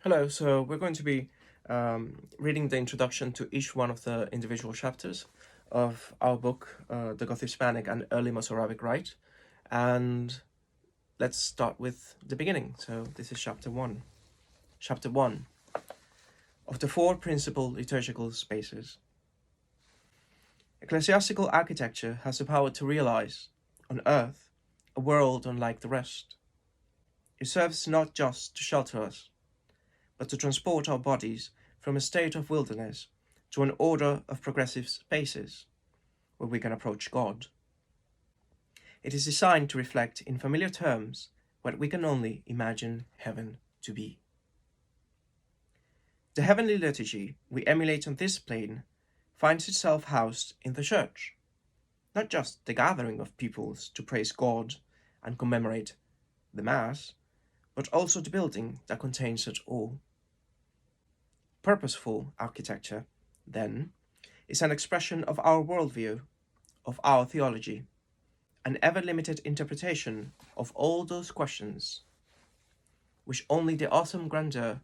Hello, so we're going to be reading the introduction to each one of the individual chapters of our book, the GOTHISPANIC and Early Mozarabic Rite. And let's start with the beginning. So this is chapter 1. Chapter 1 of the Four Principal Liturgical Spaces. Ecclesiastical architecture has the power to realize, on earth, a world unlike the rest. It serves not just to shelter us, but to transport our bodies from a state of wilderness to an order of progressive spaces, where we can approach God. It is designed to reflect in familiar terms what we can only imagine heaven to be. The heavenly liturgy we emulate on this plane finds itself housed in the church, not just the gathering of peoples to praise God and commemorate the Mass, but also the building that contains it all. Purposeful architecture, then, is an expression of our worldview, of our theology, an ever-limited interpretation of all those questions, which only the awesome grandeur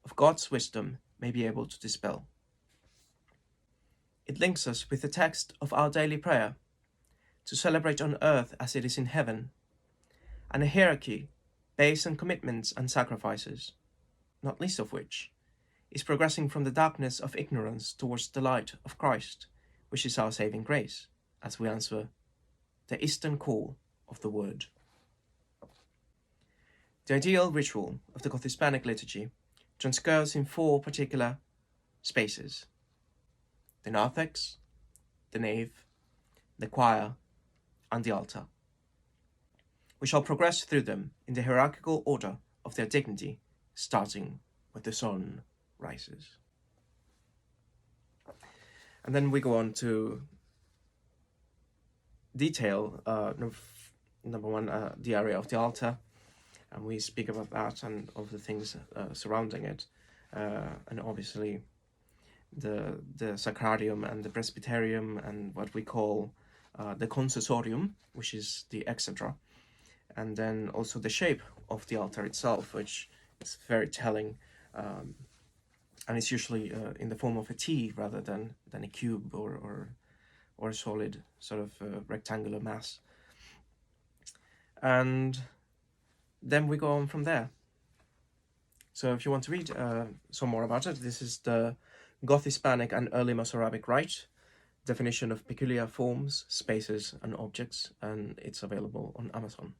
of God's wisdom may be able to dispel. It links us with the text of our daily prayer, to celebrate on earth as it is in heaven, and a hierarchy based on commitments and sacrifices, not least of which is progressing from the darkness of ignorance towards the light of Christ, which is our saving grace, as we answer the Eastern call of the Word. The ideal ritual of the GOTHISPANIC liturgy transcurs in four particular spaces: the narthex, the nave, the choir, and the altar. We shall progress through them in the hierarchical order of their dignity, starting with the sun rises. And then we go on to detail, number one, the area of the altar, and we speak about that and of the things surrounding it, and obviously the sacrarium and the presbyterium and what we call the consistorium, which is the exedra, and then also the shape of the altar itself, which is very telling. And it's usually in the form of a T rather than a cube or a solid sort of rectangular mass. And then we go on from there. So if you want to read some more about it, this is the GOTHISPANIC and Early Mozarabic Rite, definition of peculiar forms, spaces, and objects, and it's available on Amazon.